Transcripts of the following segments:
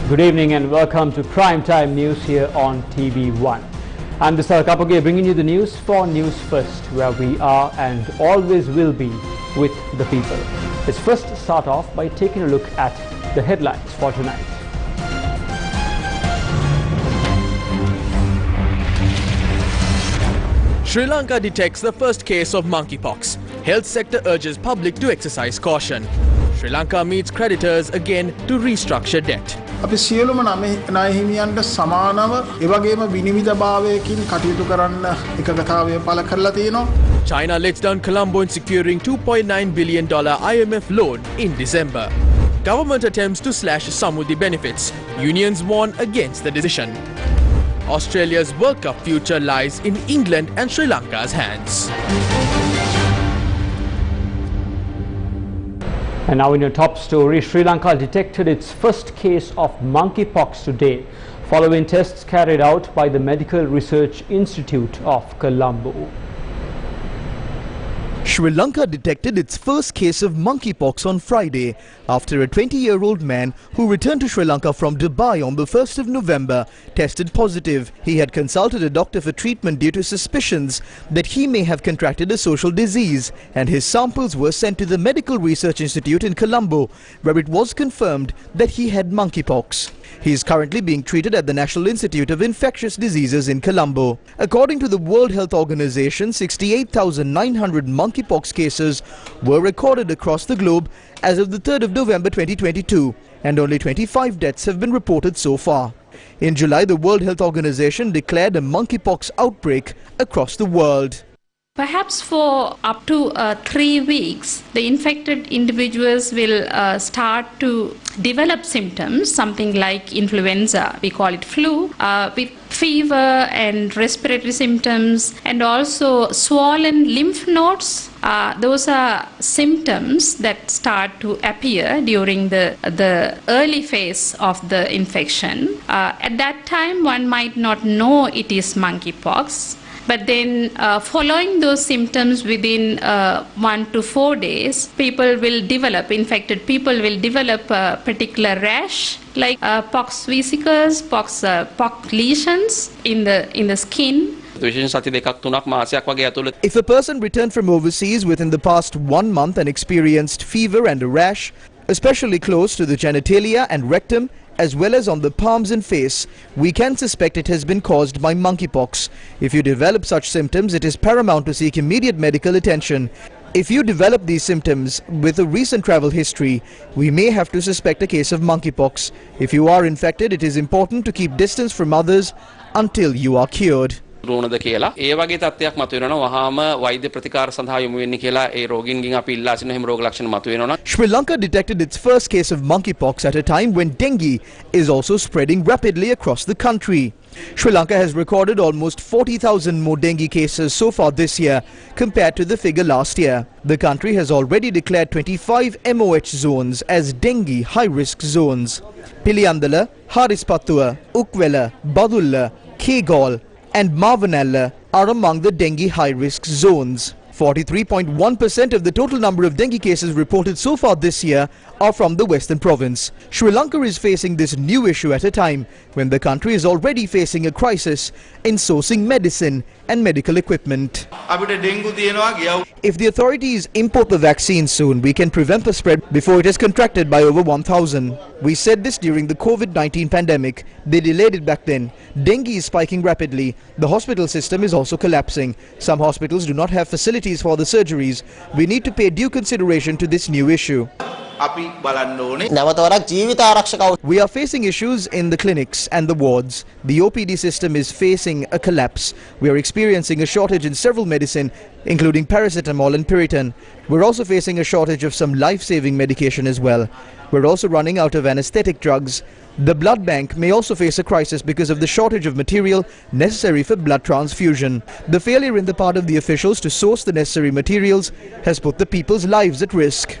Good evening and welcome to Primetime News here on TV1. I'm Disal Kapage bringing you the news for News First, where we are and always will be with the people. Let's first start off by taking a look at the headlines for tonight. Sri Lanka detects the first case of monkeypox. Health sector urges public to exercise caution. Sri Lanka meets creditors again to restructure debt. අපි සියලුම ණය හිමියන්ට සමානව ඒ වගේම විනිවිදභාවයකින් කටයුතු කරන්න එකගතාවය පළ කරලා තියෙනවා. China lets down Colombo in securing $2.9 billion IMF loan in December. Government attempts to slash Samudi benefits. Unions warn against the decision. Australia's World Cup future lies in England and Sri Lanka's hands. And now in your top story, Sri Lanka detected its first case of monkeypox today, following tests carried out by the Medical Research Institute of Colombo. Sri Lanka detected its first case of monkeypox on Friday after a 20-year-old man who returned to Sri Lanka from Dubai on the 1st of November tested positive. He had consulted a doctor for treatment due to suspicions that he may have contracted a social disease, and his samples were sent to the Medical Research Institute in Colombo, where it was confirmed that he had monkeypox. He is currently being treated at the National Institute of Infectious Diseases in Colombo. According to the World Health Organization, 68,900 monkeypox cases were recorded across the globe as of the 3rd of November 2022, and only 25 deaths have been reported so far. In July, the World Health Organization declared a monkeypox outbreak across the world. Perhaps for up to 3 weeks, the infected individuals will start to develop symptoms, something like influenza, we call it flu, with fever and respiratory symptoms, and also swollen lymph nodes. Those are symptoms that start to appear during the early phase of the infection. At that time, one might not know it is monkeypox. But then following those symptoms within 1 to 4 days, infected people will develop a particular rash like pox vesicles, pox lesions in the skin. If a person returned from overseas within the past 1 month and experienced fever and a rash, especially close to the genitalia and rectum, as well as on the palms and face, we can suspect it has been caused by monkeypox. If you develop such symptoms, it is paramount to seek immediate medical attention. If you develop these symptoms with a recent travel history, we may have to suspect a case of monkeypox. If you are infected, it is important to keep distance from others until you are cured. ද්‍රෝණද කියලා ඒ වගේ තත්ත්වයක් මතුවෙනවා වහාම වෛද්‍ය ප්‍රතිකාර සඳහා යොමු වෙන්නේ කියලා ඒ රෝගීන්ගෙන් අපි ඉල්ලා සිටින හැම රෝග ලක්ෂණ මතුවෙනවා. Sri Lanka detected its first case of monkeypox at a time when dengue is also spreading rapidly across the country. Sri Lanka has recorded almost 40,000 more dengue cases so far this year compared to the figure last year. The country has already declared 25 MOH zones as dengue high-risk zones. Piliyandala, Harispattua, Ukwela, Badulla, Kegol and Mavanella are among the dengue high-risk zones. 43.1% of the total number of dengue cases reported so far this year are from the Western Province. Sri Lanka is facing this new issue at a time when the country is already facing a crisis in sourcing medicine and medical equipment. If the authorities import the vaccine soon, we can prevent the spread before it is contracted by over 1,000. We said this during the COVID-19 pandemic. They delayed it back then. Dengue is spiking rapidly. The hospital system is also collapsing. Some hospitals do not have facilities for the surgeries. We need to pay due consideration to this new issue. We are facing issues in the clinics and the wards. The OPD system is facing a collapse. We are experiencing a shortage in several medicine, including paracetamol and Piriton. We're also facing a shortage of some life-saving medication as well. We're also running out of anesthetic drugs. The blood bank may also face a crisis because of the shortage of material necessary for blood transfusion. The failure in the part of the officials to source the necessary materials has put the people's lives at risk.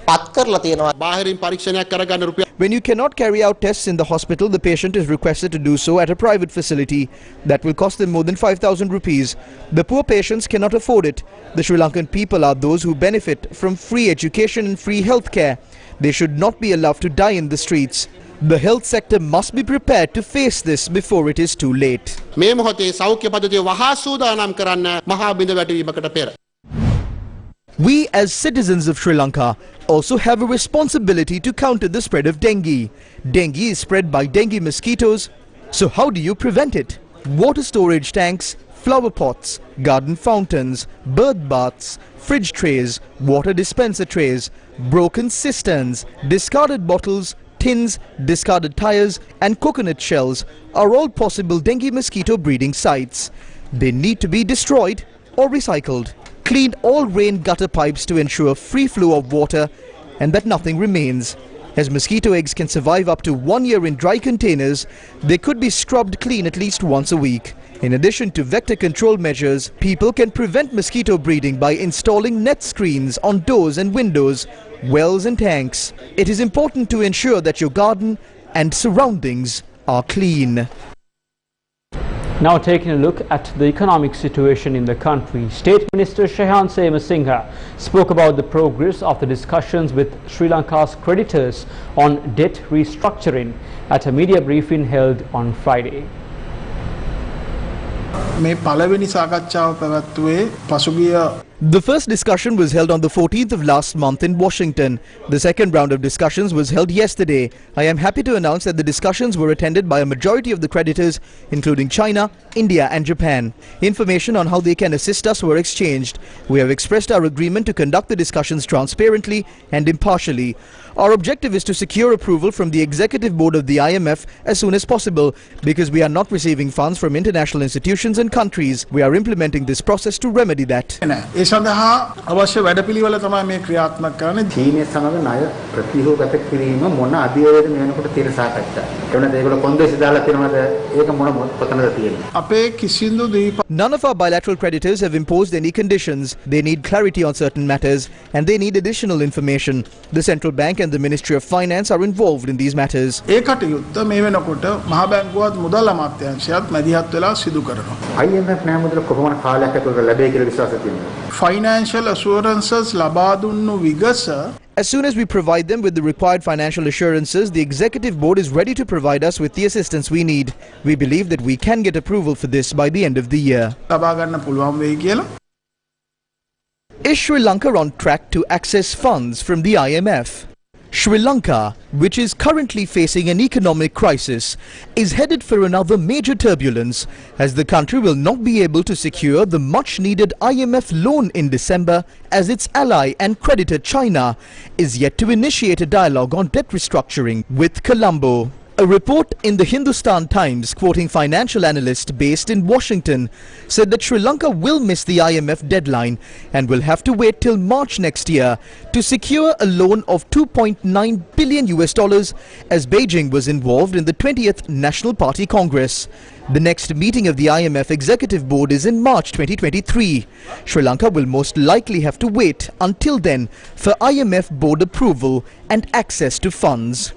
When you cannot carry out tests in the hospital, the patient is requested to do so at a private facility. That will cost them more than 5,000 rupees. The poor patients cannot afford it. The Sri Lankan people are those who benefit from free education and free health care. They should not be allowed to die in the streets. The health sector must be prepared to face this before it is too late. මේ මොහොතේ සෞඛ්‍ය පද්ධතිය වහා සූදානම් කරන්න මහා බිඳ වැටීමකට පෙර. We as citizens of Sri Lanka also have a responsibility to counter the spread of dengue. Dengue is spread by dengue mosquitoes. So how do you prevent it? Water storage tanks, flower pots, garden fountains, bird baths, fridge trays, water dispenser trays, broken cisterns, discarded bottles, tins, discarded tires and coconut shells are all possible dengue mosquito breeding sites. They need to be destroyed or recycled. Clean all rain gutter pipes to ensure free flow of water and that nothing remains. As mosquito eggs can survive up to 1 year in dry containers, they could be scrubbed clean at least once a week. In addition to vector control measures, people can prevent mosquito breeding by installing net screens on doors and windows, wells and tanks. It is important to ensure that your garden and surroundings are clean. Now taking a look at the economic situation in the country, State Minister Shehan Singha spoke about the progress of the discussions with Sri Lanka's creditors on debt restructuring at a media briefing held on Friday. මේ පළවෙනි සාකච්ඡාව පැවැත්වුවේ පසුගිය The first discussion was held on the 14th of last month in Washington. The second round of discussions was held yesterday. I am happy to announce that the discussions were attended by a majority of the creditors, including China, India and Japan. Information on how they can assist us were exchanged. We have expressed our agreement to conduct the discussions transparently and impartially. Our objective is to secure approval from the Executive Board of the IMF as soon as possible because we are not receiving funds from international institutions and countries. We are implementing this process to remedy that. ඒ සඳහා අවශ්‍ය වැඩපිළිවෙල තමයි මේ ක්‍රියාත්මක කරන්නේ. චීනය සමග ණය ප්‍රතිහෝගත කිරීම මොන අධ්‍යයනයේද මේ වෙනකොට තියෙන සාකච්ඡා. ඒ වෙනද ඒගොල්ලෝ කොන්දේසි දාලා තියෙනවද? ඒක මොන කොතනද තියෙන්නේ? අපේ කිසිදු දීප None of our bilateral creditors have imposed any conditions. They need clarity on certain matters and they need additional information. The central bank and the Ministry of Finance are involved in these matters. ඒ කටයුත්ත මේ වෙනකොට මහා බැංකුවත් මුදල් අමාත්‍යාංශයත් මැදිහත් වෙලා සිදු කරනවා. IMF ණය මුදල කොපමණ කාලයක් ඇතුළත ලැබෙයි කියලා විශ්වාසය තියෙනවා. Financial assurances ලබා දුන්නු විගස As soon as we provide them with the required financial assurances, the Executive Board is ready to provide us with the assistance we need. We believe that we can get approval for this by the end of the year. ලබා ගන්න පුළුවන් වෙයි කියලා. Is Sri Lanka on track to access funds from the IMF? Sri Lanka, which is currently facing an economic crisis, is headed for another major turbulence as the country will not be able to secure the much-needed IMF loan in December as its ally and creditor China is yet to initiate a dialogue on debt restructuring with Colombo. A report in the Hindustan Times quoting financial analysts based in Washington said that Sri Lanka will miss the IMF deadline and will have to wait till March next year to secure a loan of $2.9 billion as Beijing was involved in the 20th National Party Congress. The next meeting of the IMF Executive Board is in March 2023. Sri Lanka will most likely have to wait until then for IMF board approval and access to funds.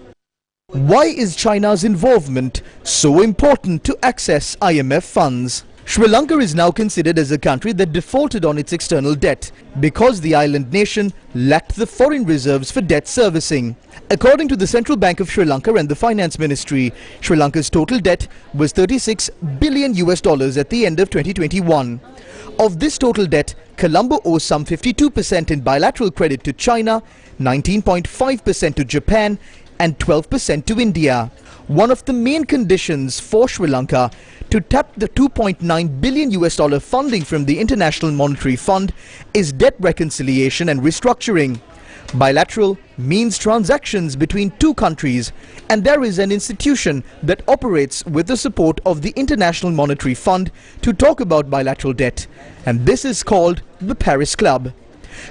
Why is China's involvement so important to access IMF funds? Sri Lanka is now considered as a country that defaulted on its external debt because the island nation lacked the foreign reserves for debt servicing. According to the Central Bank of Sri Lanka and the Finance Ministry, Sri Lanka's total debt was $36 billion at the end of 2021. Of this total debt, Colombo owes some 52% in bilateral credit to China, 19.5% to Japan, and 12% to India. One of the main conditions for Sri Lanka to tap the $2.9 billion funding from the International Monetary Fund is debt reconciliation and restructuring. Bilateral means transactions between two countries, and there is an institution that operates with the support of the International Monetary Fund to talk about bilateral debt, and this is called the Paris Club.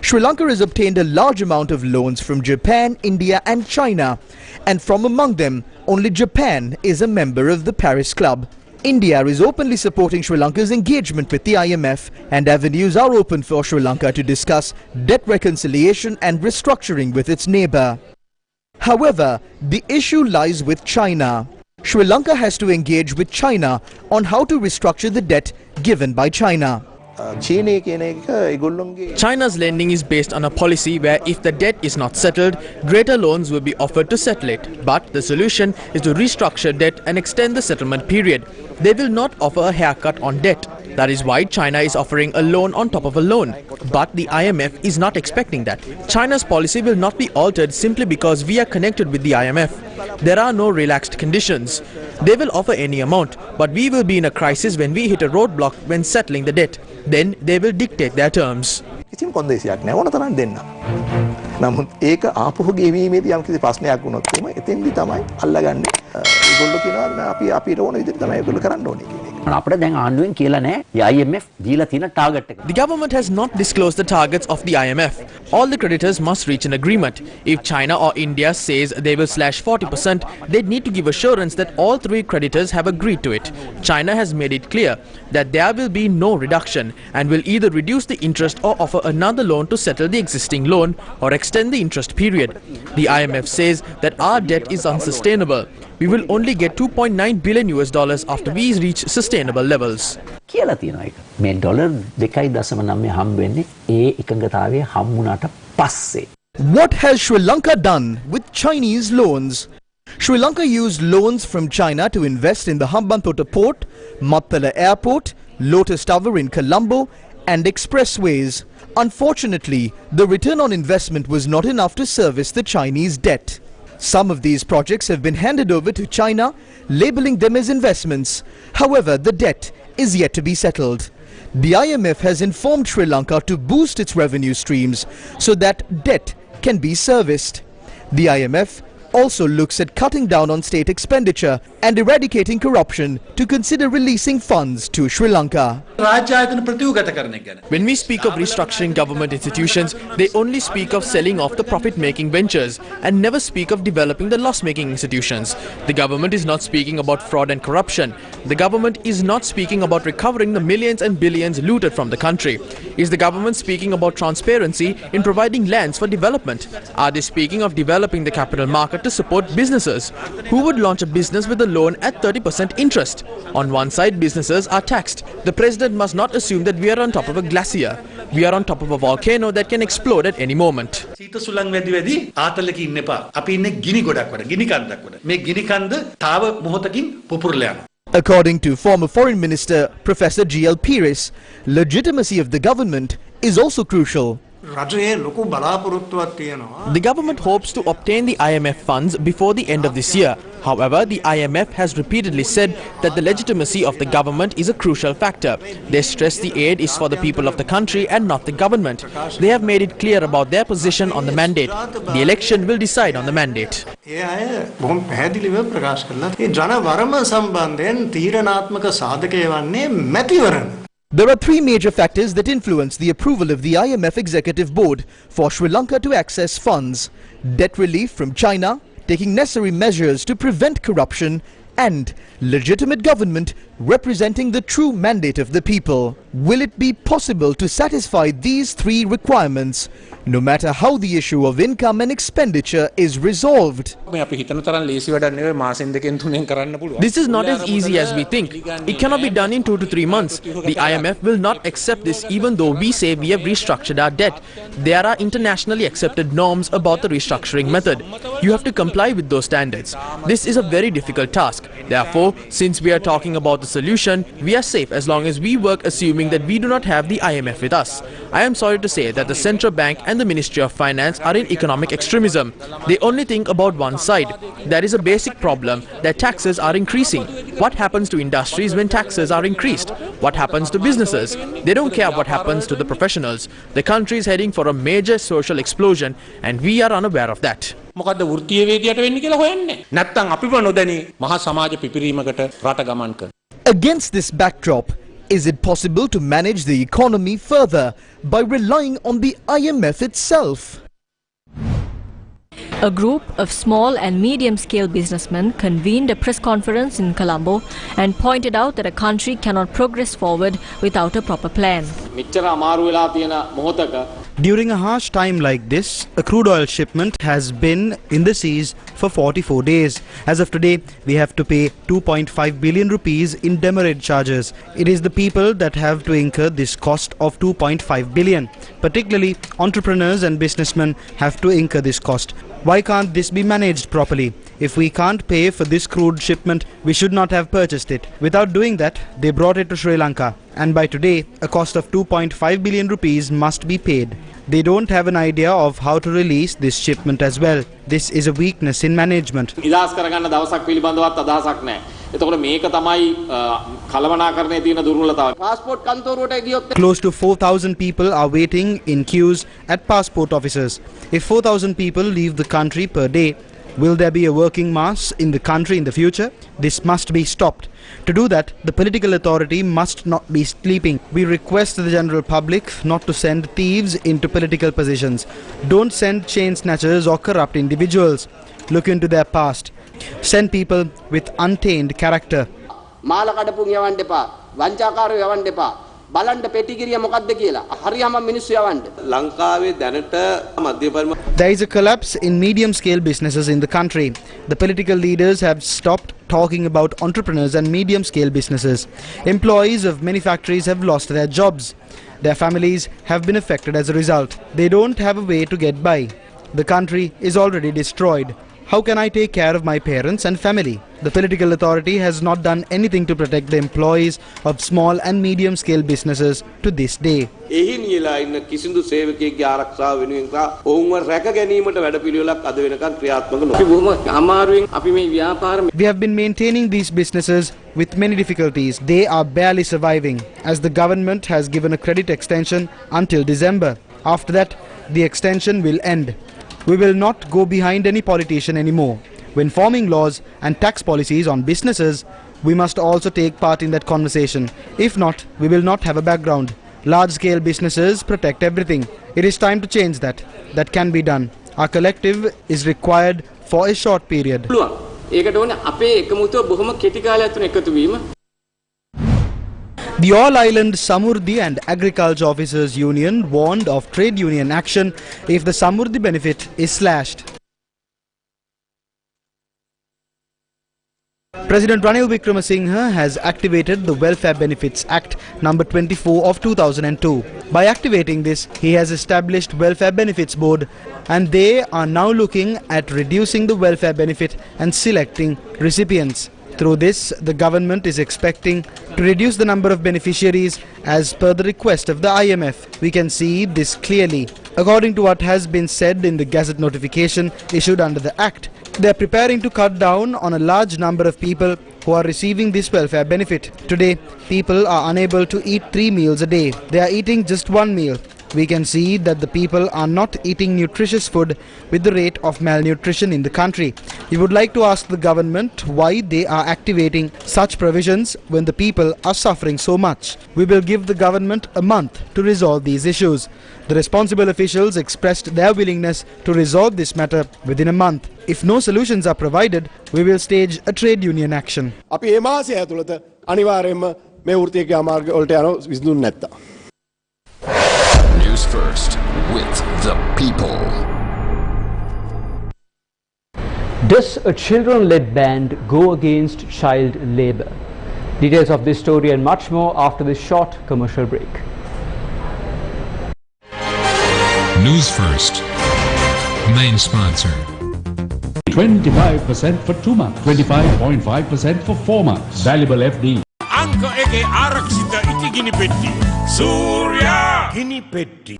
Sri Lanka has obtained a large amount of loans from Japan, India and China, and from among them, only Japan is a member of the Paris Club. India is openly supporting Sri Lanka's engagement with the IMF, and avenues are open for Sri Lanka to discuss debt reconciliation and restructuring with its neighbour. However, the issue lies with China. Sri Lanka has to engage with China on how to restructure the debt given by China. China's lending is based on a policy where if the debt is not settled, greater loans will be offered to settle it. But the solution is to restructure debt and extend the settlement period. They will not offer a haircut on debt. That is why China is offering a loan on top of a loan. But the IMF is not expecting that. China's policy will not be altered simply because we are connected with the IMF. There are no relaxed conditions. They will offer any amount, but we will be in a crisis when we hit a roadblock when settling the debt. Then they will dictate their terms. නමුත් ඒක ආපහු ගෙවීමේදී යම් කිසි ප්‍රශ්නයක් වුණොත් එimhe එතෙන්දි තමයි අල්ලගන්නේ ඒගොල්ලෝ කියනවා අපිට ඕන විදිහට තමයි ඒගොල්ලෝ කරන්න ඕනේ කියන එක. අපිට දැන් ආණ්ඩුවෙන් කියලා නැහැ. The IMF දීලා තියෙන ටාගට් එක. The government has not disclosed the targets of the IMF. All the creditors must reach an agreement. If China or India says they will slash 40%, they need to give assurance that all three creditors have agreed to it. China has made it clear that there will be no reduction and will either reduce the interest or offer another loan to settle the existing loan or extend the interest period. The IMF says that our debt is unsustainable. We will only get $2.9 billion after we reach sustainable levels. කියලා තියෙනවා ඒක. මේ dollar 2.9 හම්බ වෙන්නේ ඒ එකඟතාවයේ හම්බුණාට පස්සේ. What has Sri Lanka done with Chinese loans? Sri Lanka used loans from China to invest in the Hambantota port, Mattala airport, Lotus Tower in Colombo and expressways. Unfortunately, the return on investment was not enough to service the Chinese debt. Some of these projects have been handed over to China, labeling them as investments. However, the debt is yet to be settled. The IMF has informed Sri Lanka to boost its revenue streams so that debt can be serviced. The IMF also looks at cutting down on state expenditure and eradicating corruption to consider releasing funds to Sri Lanka. When we speak of restructuring government institutions, they only speak of selling off the profit-making ventures and never speak of developing the loss-making institutions. The government is not speaking about fraud and corruption. The government is not speaking about recovering the millions and billions looted from the country. Is the government speaking about transparency in providing lands for development? Are they speaking of developing the capital market to support businesses? Who would launch a business with a loan at 30% interest? On one side, businesses are taxed. The president must not assume that we are on top of a glacier. We are on top of a volcano that can explode at any moment. According to former Foreign Minister Professor G.L. Pires, legitimacy of the government is also crucial. The government hopes to obtain the IMF funds before the end of this year. However, the IMF has repeatedly said that the legitimacy of the government is a crucial factor. They stress the aid is for the people of the country and not the government. They have made it clear about their position on the mandate. The election will decide on the mandate. There are three major factors that influence the approval of the IMF Executive Board for Sri Lanka to access funds: debt relief from China, taking necessary measures to prevent corruption, and legitimate government representing the true mandate of the people. Will it be possible to satisfy these three requirements, no matter how the issue of income and expenditure is resolved? This is not as easy as we think. It cannot be done in 2 to 3 months. The IMF will not accept this even though we say we have restructured our debt. There are internationally accepted norms about the restructuring method. You have to comply with those standards. This is a very difficult task. Therefore, since we are talking about the solution, we are safe as long as we work assuming that we do not have the IMF with us. I am sorry to say that the Central Bank and the Ministry of Finance are in economic extremism. They only think about one side. There is a basic problem that taxes are increasing. What happens to industries when taxes are increased? What happens to businesses? They don't care what happens to the professionals. The country is heading for a major social explosion and we are unaware of that. මොකද්ද වෘත්තීය වේදියට වෙන්නේ කියලා හොයන්නේ. නැත්තම් අපිව නොදැනි මහා සමාජ පිපිරීමකට රට ගමන් කරන. Against this backdrop, is it possible to manage the economy further by relying on the IMF itself? A group of small and medium-scale businessmen convened a press conference in Colombo and pointed out that a country cannot progress forward without a proper plan. During a harsh time like this, a crude oil shipment has been in the seas for 44 days. As of today, we have to pay 2.5 billion rupees in demurrage charges. It is the people that have to incur this cost of 2.5 billion. Particularly, entrepreneurs and businessmen have to incur this cost. Why can't this be managed properly? If we can't pay for this crude shipment, we should not have purchased it. Without doing that, they brought it to Sri Lanka. And by today, a cost of 2.5 billion rupees must be paid. They don't have an idea of how to release this shipment as well. This is a weakness in management. Close to 4,000 people are waiting in queues at passport offices. If 4,000 people leave the country per day, will there be a working mass in the country in the future? This must be stopped. To do that, the political authority must not be sleeping. We request the general public not to send thieves into political positions. Don't send chain snatchers or corrupt individuals. Look into their past. Send people with untainted character. There is a collapse in medium-scale businesses in the country. The political leaders have stopped talking about entrepreneurs and medium-scale businesses. Employees of many factories have lost their jobs. Their families have been affected as a result. They don't have a way to get by. The country is already destroyed. How can I take care of my parents and family? The political authority has not done anything to protect the employees of small and medium-scale businesses to this day. We have been maintaining these businesses with many difficulties. They are barely surviving, as the government has given a credit extension until December. After that, the extension will end. We will not go behind any politician anymore. When forming laws and tax policies on businesses, we must also take part in that conversation. If not, we will not have a background. Large-scale businesses protect everything. It is time to change that. That can be done. Our collective is required for a short period. The All-Island Samurdhi and Agriculture Officers Union warned of trade union action if the Samurdhi benefit is slashed. President Ranil Wickremesinghe has activated the Welfare Benefits Act number 24 of 2002. By activating this, he has established Welfare Benefits Board, and they are now looking at reducing the welfare benefit and selecting recipients. Through this, the government is expecting to reduce the number of beneficiaries as per the request of the IMF. We can see this clearly. According to what has been said in the Gazette notification issued under the Act, they are preparing to cut down on a large number of people who are receiving this welfare benefit. Today, people are unable to eat 3 meals a day. They are eating just 1 meal. We can see that the people are not eating nutritious food with the rate of malnutrition in the country. We would like to ask the government why they are activating such provisions when the people are suffering so much. We will give the government a month to resolve these issues. The responsible officials expressed their willingness to resolve this matter within a month. If no solutions are provided, we will stage a trade union action. News First with the people. Does a children-led band go against child labour? Details of this story and much more after this short commercial break. News First, main sponsor. 25% for 2 months, 25.5% for 4 months. Valuable FD. Anko ege arakshita itigini petti. Surya gini petti.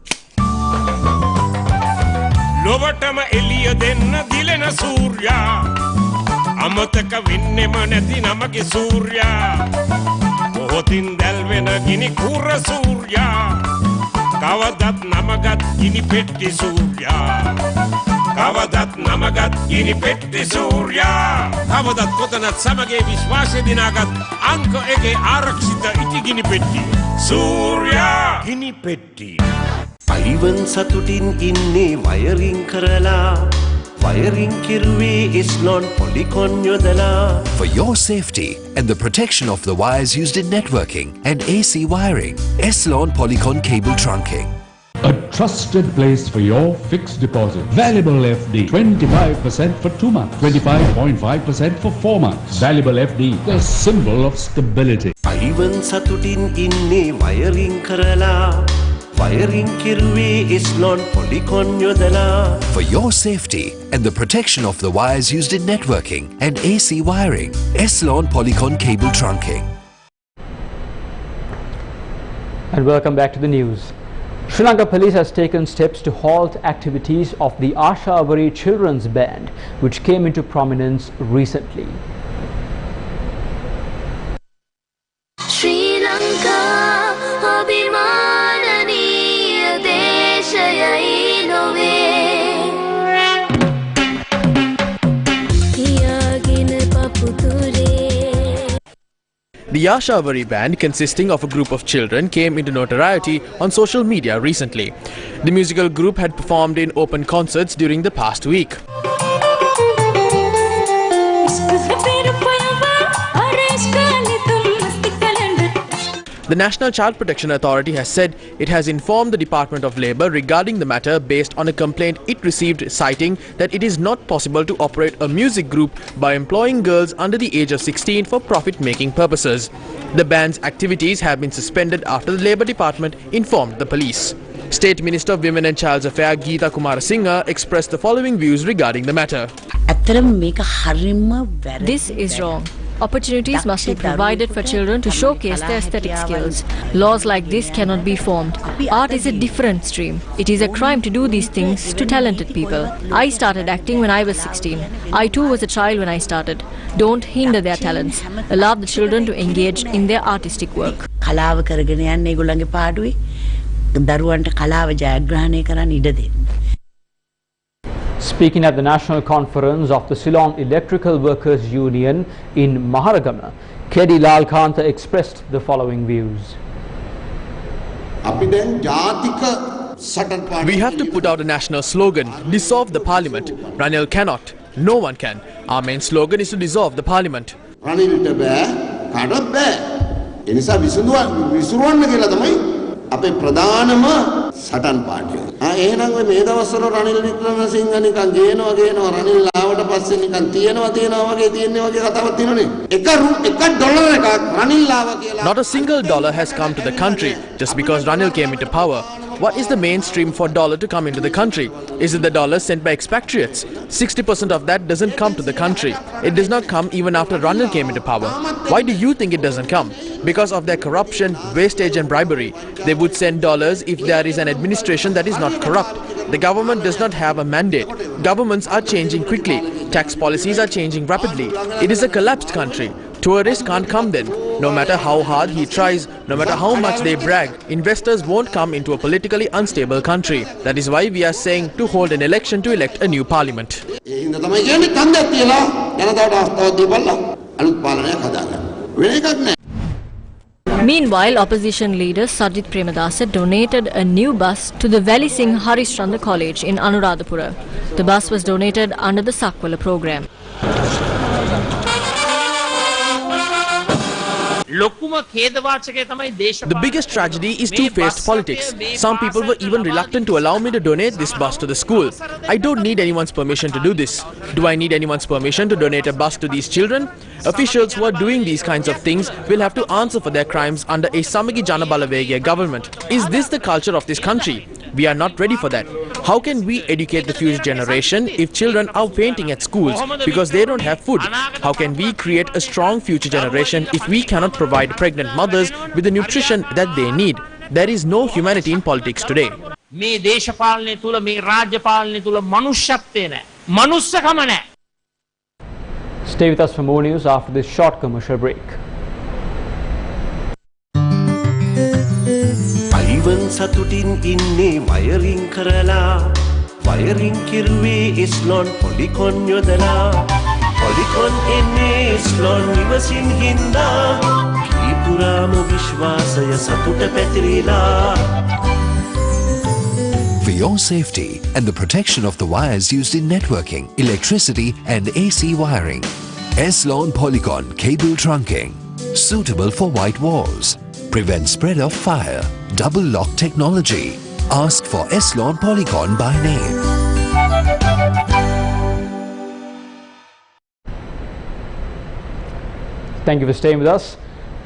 Lovatama eliya denna dilena Surya. Amataka vinnema නැති namage Surya. Mohotin dalvena gini kura Surya. Kavadat namagat gini petti Surya. Kavadat namagat gini petti Surya. Kavadat kotanat samage vishwashe dinagat anko ege arakshita iti gini petti Surya gini petti. Ivan satutin inne wiring karala Wiring කිරුවේ Eslon Polycon යොදලා. For your safety and the protection of the wires used in networking and AC wiring, Eslon Polycon cable trunking. A trusted place for your fixed deposit. Valuable FD, 25% for 2 months, 25.5% for 4 months. Valuable FD, the symbol of stability. Ivan සතුටින් ඉන්නේ wiring කරලා. Wiring කිරුවේ Eslon Polycon යොදලා. For your safety and the protection of the wires used in networking and AC wiring, Eslon Polycon cable trunking. And welcome back to the news. Sri Lanka police has taken steps to halt activities of the Ashavari Children's Band, which came into prominence recently. Sri Lanka abhimananiya deshayai nove yagin paputure. The Ashavari band, consisting of a group of children, came into notoriety on social media recently. The musical group had performed in open concerts during the past week. The National Child Protection Authority has said it has informed the Department of Labour regarding the matter based on a complaint it received citing that it is not possible to operate a music group by employing girls under the age of 16 for profit-making purposes. The band's activities have been suspended after the Labour Department informed the police. State Minister of Women and Child Affairs Geeta Kumarasinghe expressed the following views regarding the matter. This is wrong. Opportunities must be provided for children to showcase their aesthetic skills. Laws like this cannot be formed. Art is a different stream. It is a crime to do these things to talented people. I started acting when I was 16. I too was a child when I started. Don't hinder their talents. Allow the children to engage in their artistic work. Speaking at the National Conference of the Ceylon Electrical Workers Union in Maharagama, Kedi Lalkanta expressed the following views. We have to put out a national slogan, dissolve the parliament. Ranil cannot. No one can. Our main slogan is to dissolve the parliament. අපේ ප්‍රධානම සටන් පාටිය. එහෙනම් මේ දවස්වල රනිල් වික්‍රමසිංහ නිකන් ගේනවා රනිල් ආවට පස්සේ නිකන් තියෙනවා වගේ තියෙන්නේ වගේ කතාවක් තියෙනනේ. එක ඩොලර් එකක් රනිල් ආවා කියලා. Not a single dollar has come to the country just because Ranil came into power. What is the mainstream for dollar to come into the country? Is it the dollar sent by expatriates? 60% of that doesn't come to the country. It does not come even after Ranil came into power. Why do you think it doesn't come? Because of their corruption, wastage and bribery. They would send dollars if there is an administration that is not corrupt. The government does not have a mandate. Governments are changing quickly. Tax policies are changing rapidly. It is a collapsed country. Tourists can't come then. No matter how hard he tries, no matter how much they brag, investors won't come into a politically unstable country. That is why we are saying to hold an election to elect a new parliament. Meanwhile, opposition leader Sajith Premadasa donated a new bus to the Valley Singh Harishchandra College in Anuradhapura. The bus was donated under the Sakwala program. The biggest tragedy is two-faced politics. Some people were even reluctant to allow me to donate this bus to the school. I don't need anyone's permission to do this. Do I need anyone's permission to donate a bus to these children? Officials who are doing these kinds of things will have to answer for their crimes under a Samagi Jana Balavegia government. Is this the culture of this country? We are not ready for that. How can we educate the future generation if children are fainting at schools because they don't have food? How can we create a strong future generation if we cannot provide pregnant mothers with the nutrition that they need? There is no humanity in politics today. Stay with us for more news after this short commercial break. Ivan සතුටින් ඉන්නේ wiring කරලා wiring කිරුවේ Eslon Polycon යොදලා Polycon එන්නේ Eslon නිවසින් හින්දා ත්‍රිපුරාම විශ්වාසය සතුට පැතිරිලා. For your safety and the protection of the wires used in networking, electricity and AC wiring. S-Lawn Polycon Cable Trunking. Suitable for white walls. Prevent spread of fire. Double lock technology. Ask for S-Lawn Polycon by name. Thank you for staying with us.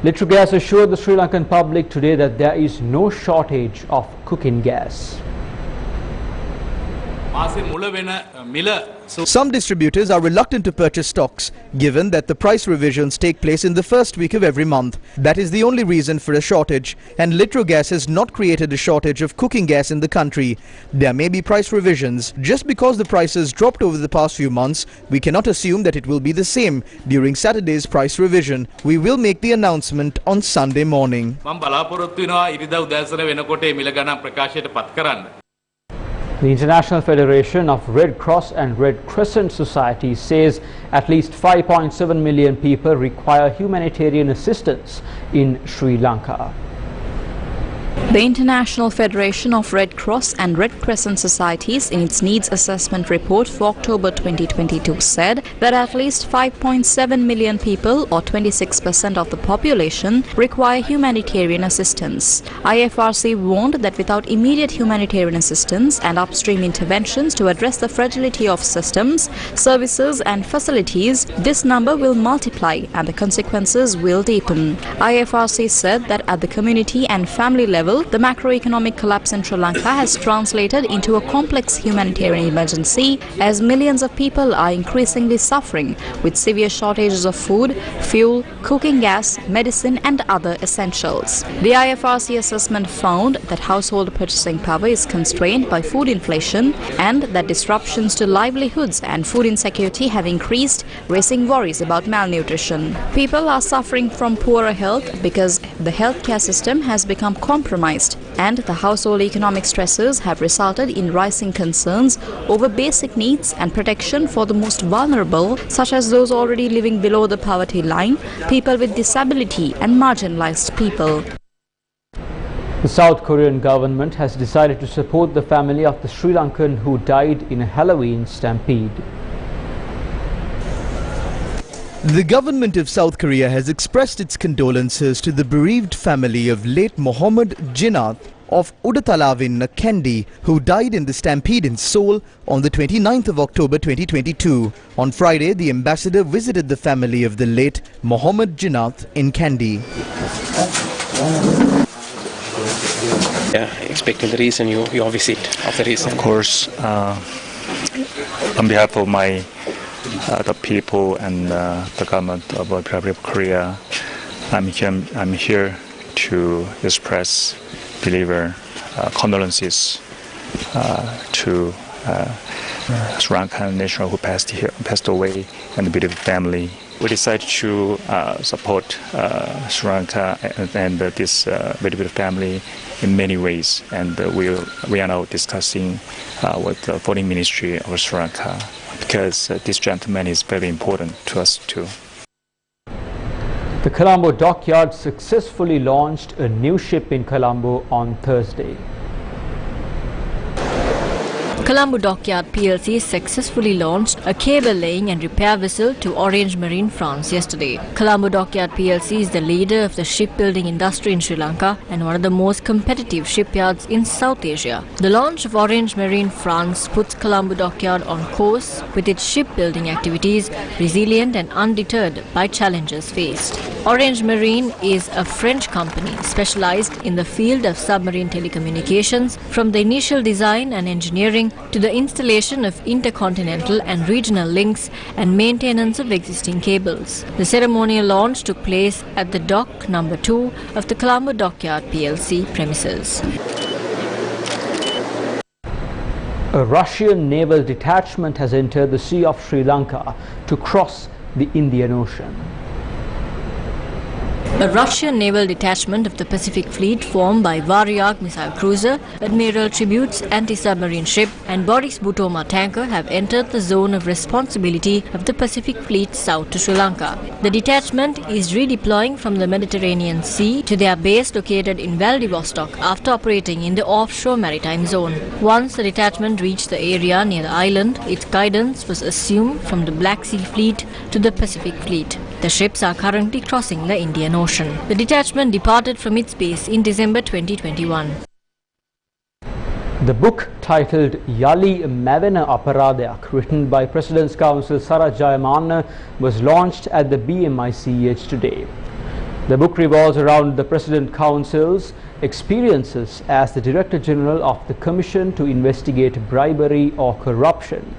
Litrogas assured the Sri Lankan public today that there is no shortage of cooking gas. Some distributors are reluctant to purchase stocks, given that the price revisions take place in the first week of every month. That is the only reason for a shortage, and Litrogas has not created a shortage of cooking gas in the country. There may be price revisions. Just because the prices dropped over the past few months, we cannot assume that it will be the same during Saturday's price revision. We will make the announcement on Sunday morning. The International Federation of Red Cross and Red Crescent Societies says at least 5.7 million people require humanitarian assistance in Sri Lanka. The International Federation of Red Cross and Red Crescent Societies in its needs assessment report for October 2022 said that at least 5.7 million people, or 26% of the population, require humanitarian assistance. IFRC warned that without immediate humanitarian assistance and upstream interventions to address the fragility of systems, services and facilities, this number will multiply and the consequences will deepen. IFRC said that at the community and family level, the macroeconomic collapse in Sri Lanka has translated into a complex humanitarian emergency as millions of people are increasingly suffering with severe shortages of food, fuel, cooking gas, medicine and other essentials. The IFRC assessment found that household purchasing power is constrained by food inflation and that disruptions to livelihoods and food insecurity have increased, raising worries about malnutrition. People are suffering from poorer health because the healthcare system has become compromised, and the household economic stresses have resulted in rising concerns over basic needs and protection for the most vulnerable, such as those already living below the poverty line, people with disability and marginalized people. The South Korean government has decided to support the family of the Sri Lankan who died in a Halloween stampede. The government of South Korea has expressed its condolences to the bereaved family of late Mohammed Jinath of Udatalawin, Kandy, who died in the stampede in Seoul on the 29th of October 2022. On Friday, the ambassador visited the family of the late Mohammed Jinath in Kandy. Yeah, expecting the reason your visit of the reason. Of course, on behalf of the people and the government of the Republic of Korea, I'm here to express, deliver condolences to Sri Lankan national who passed away, and the bereaved family. We decided to support Sri Lanka and this bereaved family in many ways, and we are now discussing with the Foreign Ministry of Sri Lanka, because this gentleman is very important to us too. The Colombo dockyard successfully launched a new ship in Colombo on Thursday. Colombo Dockyard PLC successfully launched a cable laying and repair vessel to Orange Marine, France yesterday. Colombo Dockyard PLC is the leader of the shipbuilding industry in Sri Lanka and one of the most competitive shipyards in South Asia. The launch of Orange Marine France puts Colombo Dockyard on course with its shipbuilding activities resilient and undeterred by challenges faced. Orange Marine is a French company specialized in the field of submarine telecommunications, from the initial design and engineering to the installation of intercontinental and regional links and maintenance of existing cables. The ceremonial launch took place at the dock number 2 of the Colombo Dockyard PLC premises. A Russian naval detachment has entered the Sea of Sri Lanka to cross the Indian Ocean. A Russian naval detachment of the Pacific Fleet formed by Varyag missile cruiser, Admiral Tribute's anti-submarine ship and Boris Butoma tanker have entered the zone of responsibility of the Pacific Fleet south to Sri Lanka. The detachment is redeploying from the Mediterranean Sea to their base located in Vladivostok after operating in the offshore maritime zone. Once the detachment reached the area near the island, its guidance was assumed from the Black Sea Fleet to the Pacific Fleet. The ships are currently crossing the Indian Ocean. The detachment departed from its base in December 2021. The book titled Yali Mavena Aparadayak, written by President's Counsel Sara Jayamanna, was launched at the BMICH today. The book revolves around the President Council's experiences as the Director General of the Commission to Investigate Bribery or Corruption.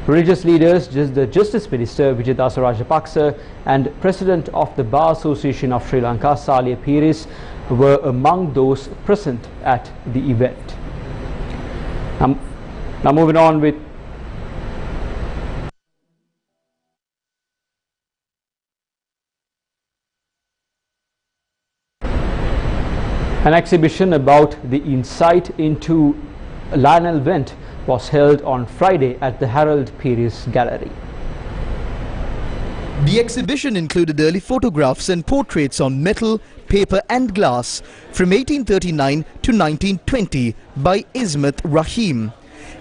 Religious leaders, the Justice Minister Vijayadasa Rajapaksa and President of the Bar Association of Sri Lanka Salia Piris were among those present at the event. Now moving on with an exhibition about the insight into Lionel Wendt was held on Friday at the Harold Piris Gallery. The exhibition included early photographs and portraits on metal, paper and glass from 1839 to 1920 by Ismet Rahim.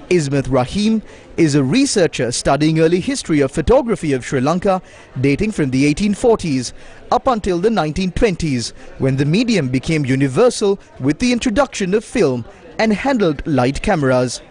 Ismet Rahim is a researcher studying early history of photography of Sri Lanka dating from the 1840s up until the 1920s, when the medium became universal with the introduction of film and handheld light cameras.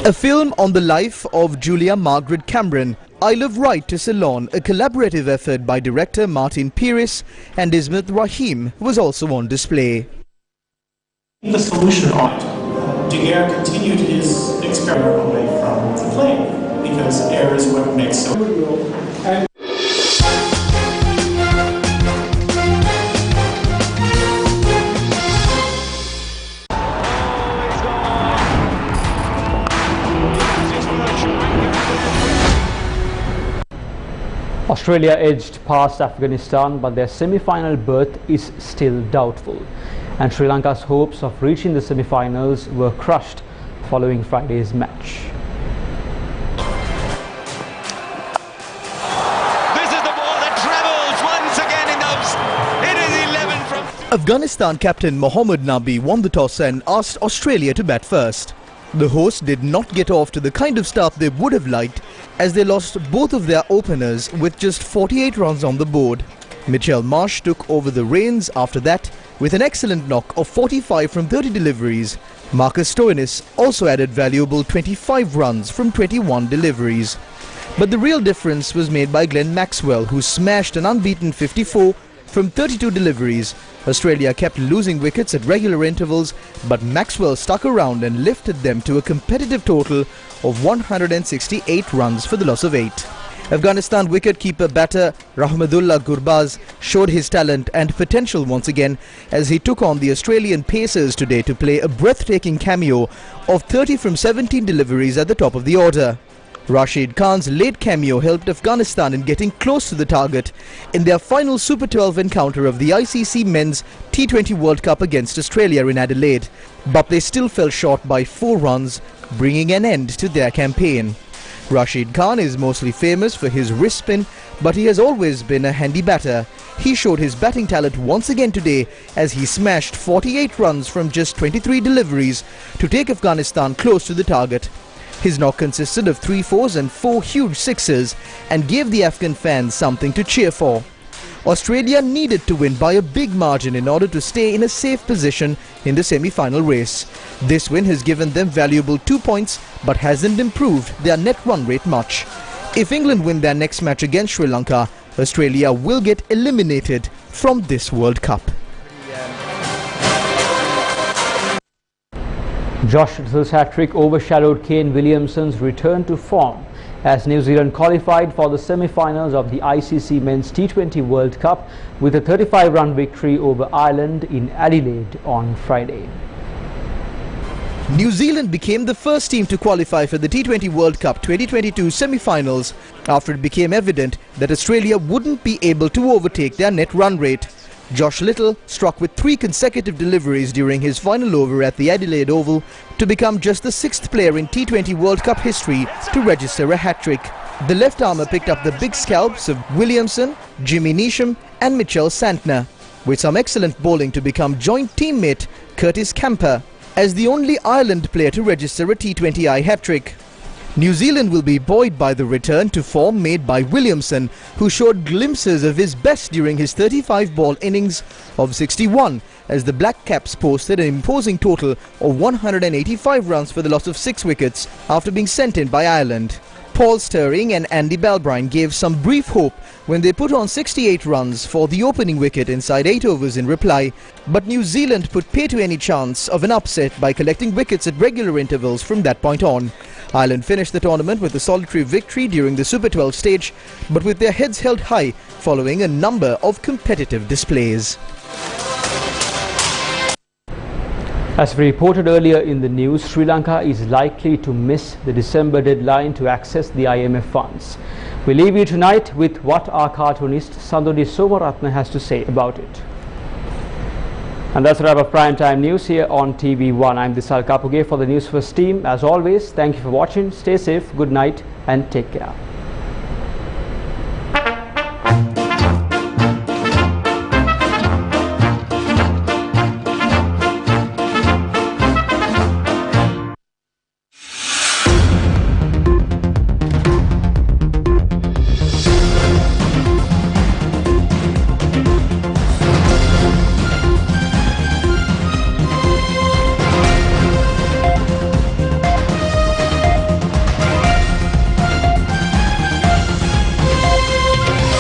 A film on the life of Julia Margaret Cameron, Isle of Wight to Ceylon, a collaborative effort by director Martin Piris and Ismet Rahim, was also on display. The solution on Daguerre continued his experiment away from the flame, because air is what makes so. Australia edged past Afghanistan, but their semi-final berth is still doubtful. And Sri Lanka's hopes of reaching the semi-finals were crushed following Friday's match. This is the ball that travels once again in those. It is 11 from... Afghanistan captain Mohammad Nabi won the toss and asked Australia to bat first. The hosts did not get off to the kind of start they would have liked, as they lost both of their openers with just 48 runs on the board. Mitchell Marsh took over the reins after that with an excellent knock of 45 from 30 deliveries. Marcus Stoinis also added valuable 25 runs from 21 deliveries. But the real difference was made by Glenn Maxwell, who smashed an unbeaten 54 from 32 deliveries. Australia kept losing wickets at regular intervals, but Maxwell stuck around and lifted them to a competitive total of 168 runs for the loss of 8. Afghanistan wicket-keeper batter Rahmatullah Gurbaz showed his talent and potential once again as he took on the Australian Pacers today to play a breathtaking cameo of 30 from 17 deliveries at the top of the order. Rashid Khan's late cameo helped Afghanistan in getting close to the target in their final Super 12 encounter of the ICC Men's T20 World Cup against Australia in Adelaide, but they still fell short by 4 runs, bringing an end to their campaign. Rashid Khan is mostly famous for his wrist spin, but he has always been a handy batter. He showed his batting talent once again today as he smashed 48 runs from just 23 deliveries to take Afghanistan close to the target. His knock consisted of 3 fours and 4 huge sixes and gave the Afghan fans something to cheer for. Australia needed to win by a big margin in order to stay in a safe position in the semi-final race. This win has given them valuable 2 points but hasn't improved their net run rate much. If England win their next match against Sri Lanka, Australia will get eliminated from this World Cup. Josh Russell's hat-trick overshadowed Kane Williamson's return to form as New Zealand qualified for the semi-finals of the ICC Men's T20 World Cup with a 35-run victory over Ireland in Adelaide on Friday. New Zealand became the first team to qualify for the T20 World Cup 2022 semi-finals after it became evident that Australia wouldn't be able to overtake their net run rate. Josh Little struck with 3 consecutive deliveries during his final over at the Adelaide Oval to become just the 6th player in T20 World Cup history to register a hat-trick. The left-armer picked up the big scalps of Williamson, Jimmy Neesham and Mitchell Santner, with some excellent bowling to become joint teammate Curtis Camper as the only Ireland player to register a T20I hat-trick. New Zealand will be buoyed by the return to form made by Williamson, who showed glimpses of his best during his 35-ball innings of 61 as the Black Caps posted an imposing total of 185 runs for the loss of 6 wickets after being sent in by Ireland. Paul Stirling and Andy Balbrine gave some brief hope when they put on 68 runs for the opening wicket inside 8 overs in reply, but New Zealand put pay to any chance of an upset by collecting wickets at regular intervals from that point on. Ireland finished the tournament with a solitary victory during the Super 12 stage, but with their heads held high following a number of competitive displays. As we reported earlier in the news, Sri Lanka is likely to miss the December deadline to access the IMF funds. We leave you tonight with what our cartoonist Sandodi Somaratne has to say about it. And that's a wrap of Primetime News here on TV1. I'm Disal Kapuge for the Newsfirst team. As always, thank you for watching. Stay safe, good night and take care.